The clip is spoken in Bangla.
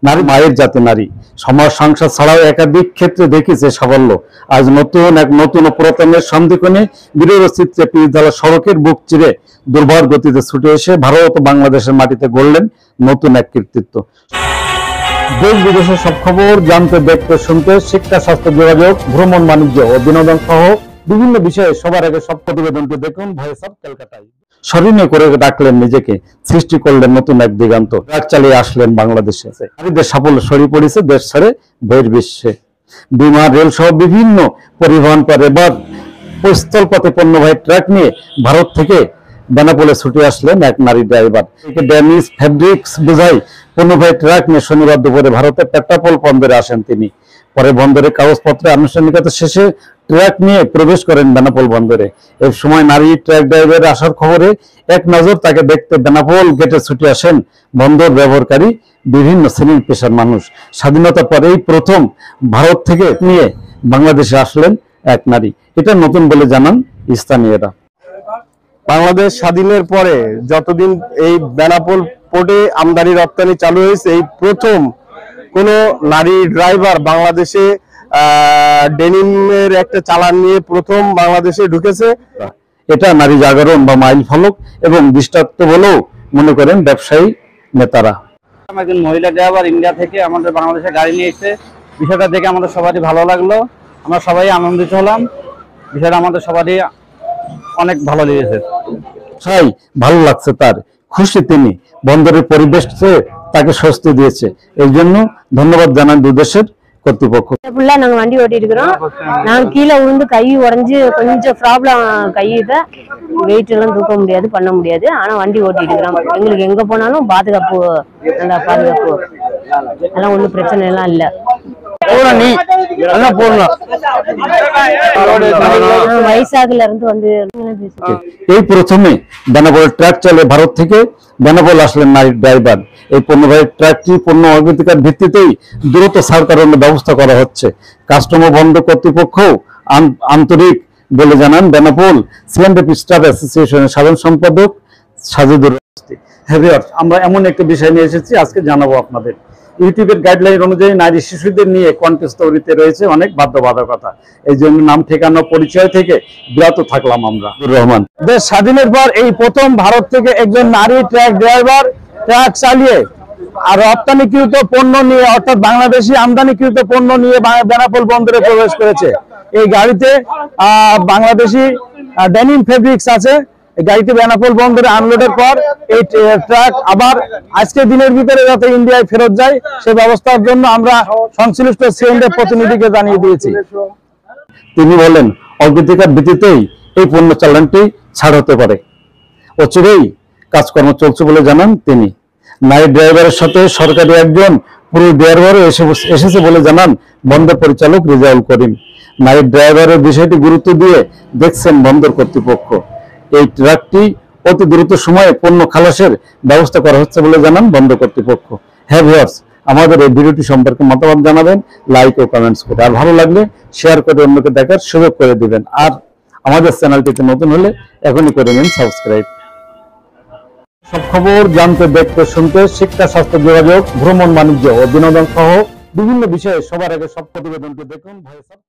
নারী মায়ের জাতি, নারী সমাজ সংসার ছাড়াও একাধিক ক্ষেত্রে দেখিয়েছে সাফল্য। আজ নতুন ও পুরাতনের সন্ধিক্ষণে বীরের চিত্রে পিচঢালা সড়কের বুক চিরে দুর্বার গতিতে ছুটে এসে ভারত ও বাংলাদেশের মাটিতে গড়লেন নতুন এক কৃতিত্ব। দেশ বিদেশের সব খবর জানতে, দেখতে, শুনতে, শিক্ষা, স্বাস্থ্য, যোগাযোগ, ভ্রমণ, বাণিজ্য ও বিনোদন সহ বিভিন্ন বিষয়ে সবার আগে সব প্রতিবেদনটি দেখুন ভয়েস অফ কলকাতায়। স্মরণীয় করে রাখলেন নিজেকে, সৃষ্টি করলেন নতুন এক দিগন্ত, ট্রাক চালিয়ে আসলেন বাংলাদেশে। নারীদের সাফল্য ছড়িয়ে পড়েছে দেশ ছেড়ে বহির্বিশ্বে। বিমান, রেল সহ বিভিন্ন পরিবহন পর এবার স্থলপথে পণ্যবাহী ট্রাক নিয়ে ভারত থেকে বেনাপোলে ছুটে আসলেন এক নারী ড্রাইভার। ড্যানিশ ফেব্রিক্স বোঝাই পণ্যবাহী ট্রাক নিয়ে শনিবার দুপুরে ভারতের পেট্রাপোল বন্দরে আসেন তিনি। পরে বন্দরের কাগজপত্রের আনুষ্ঠানিকতা শেষে ট্রাক নিয়ে প্রবেশ করেন বেনাপোল বন্দরে। এর সময় নারী ট্রাক ড্রাইভারের আসার খবরে এক নজর তাকে দেখতে বেনাপোল গেটে ছুটে আসেন বন্দর ব্যবহারকারী বিভিন্ন শ্রেণীর পেশার মানুষ। স্বাধীনতার পরেই প্রথম ভারত থেকে নিয়ে বাংলাদেশে আসলেন এক নারী। এটা নতুন বলে জানান স্থানীয়রা। বাংলাদেশ স্বাধীনের পরে যতদিন এই বেনাপোল পোর্টে আমদানি রপ্তানি চালু হয়েছে, এই প্রথম কোন নারী ড্রাইভার বাংলাদেশে ডেনিমের একটা চালান নিয়ে প্রথম বাংলাদেশে ঢুকেছে। এটা নারী জাগরণ বা মাইল ফলক এবং দৃষ্টান্ত বলেও মনে করেন ব্যবসায়ী নেতারা। একজন মহিলা ড্রাইভার ইন্ডিয়া থেকে আমাদের বাংলাদেশে গাড়ি নিয়ে এসে বিষয়টা দেখে আমাদের সবারই ভালো লাগলো, আমরা সবাই আনন্দিত হলাম। বিষয়টা আমাদের সবারই অনেক ভালো লেগেছে। ভালো লাগছে, তার খুশি তিনি। বন্দরের পরিবেশ তাকে স্বস্তি দিয়েছে, এই জন্য ধন্যবাদ জানান দুদেশের কর্তৃপক্ষ। நாங்க வண்டி ஓட்டிட்டு இருக்கிறோம். நாங்க கீழே விழுந்து கை உடைஞ்சு கொஞ்சம் ப்ராப்ளம், கையில வெயிட் எல்லாம் தூக்க முடியாது, பண்ண முடியாது. ஆனா வண்டி ஓட்டிட்டு இருக்கிறோம். எங்களுக்கு எங்க போனாலும் பாதுகாப்பு, நல்லா பாதுகாப்பு, அதெல்லாம் ஒன்றும் பிரச்சனை எல்லாம் இல்லை। வைசாகுல இருந்து வந்து এই প্রথমে বেনাপোল ট্রাক চালিয়ে ভারত থেকে বেনাপোল আসলেন নারী ড্রাইভার। এই পণ্যবাহী ট্রাকটি পণ্য অগ্রাধিকার ভিত্তিতেই দ্রুত ছাড়করণের ব্যবস্থা করা হচ্ছে। কাস্টমার বন্দর কর্তৃপক্ষ আন্তরিক বলে জানান বেনাপোল সিএনডি স্টাফ অ্যাসোসিয়েশনের সাধারণ সম্পাদক সাজিদুর রহমান। আমরা এমন একটা বিষয় নিয়ে এসেছি, আজকে জানাবো আপনাদের। ইউটিউবের গাইডলাইন অনুযায়ী নারী শিশুদের নিয়ে কন্টেস্ট তৈরিতে রয়েছে অনেক বাধ্যবাধকতা। এই জন্য নাম, ঠিকানা, পরিচয় থেকে বিরত থাকলাম আমরা। রহমান। দেশ স্বাধীনের পর এই প্রথম ভারত থেকে একজন নারী ট্রাক ড্রাইভার ট্রাক চালিয়ে আর রপ্তানিকৃত পণ্য নিয়ে, অর্থাৎ বাংলাদেশি আমদানিকৃত পণ্য নিয়ে বেনাপোল বন্দরে প্রবেশ করেছে। এই গাড়িতে বাংলাদেশি ডেনিম ফেব্রিক্স আছে। এই গাড়িটি বেনাপোল বন্দরে আনলোডের পর এই ট্রাক আবার আজকে দিনের ভিতরে যাতে ইন্ডিয়ায় ফেরত যায় সে ব্যবস্থার জন্য আমরা সংশ্লিষ্ট সিএনডি প্রতিনিধিকে জানিয়ে দিয়েছি। তিনি বলেন অগ্রাধিকার ভিত্তিতেই এই পণ্য চালানটি ছাড় হতে পারে। অচিরেই কাজকর্ম চলছে বলে জানান তিনি। নারী ড্রাইভারের সাথে সরকারি একজন পুরুষ ড্রাইভারও এসেছে বলে জানান বন্দর পরিচালক রেজাউল করিম। নারী ড্রাইভারের বিষয়টি গুরুত্ব দিয়ে দেখছেন বন্দর কর্তৃপক্ষ। এই ট্রাকটি অতি দ্রুত সময়ে পণ্য খালাসের ব্যবস্থা করা হচ্ছে বলে জানান বন্দর কর্তৃপক্ষ। হ্যাঁ ভিউয়ার্স, আমাদের এই ভিডিওটি সম্পর্কে মতামত জানাবেন লাইক ও কমেন্টস করে, আর ভালো লাগলে শেয়ার করে অন্যকে দেখার সুযোগ করে দিবেন। আর আমাদের চ্যানেলটিতে নতুন হলে এখনই করে নিন সাবস্ক্রাইব। সব খবর জানতে, দেখতে, শুনতে, শিক্ষা, স্বাস্থ্য, যোগাযোগ, ভ্রমণ, বাণিজ্য ও বিনোদন সহ বিভিন্ন বিষয়ে সবার আগে সব প্রতিবেদনটি দেখুন ভয়েস অফ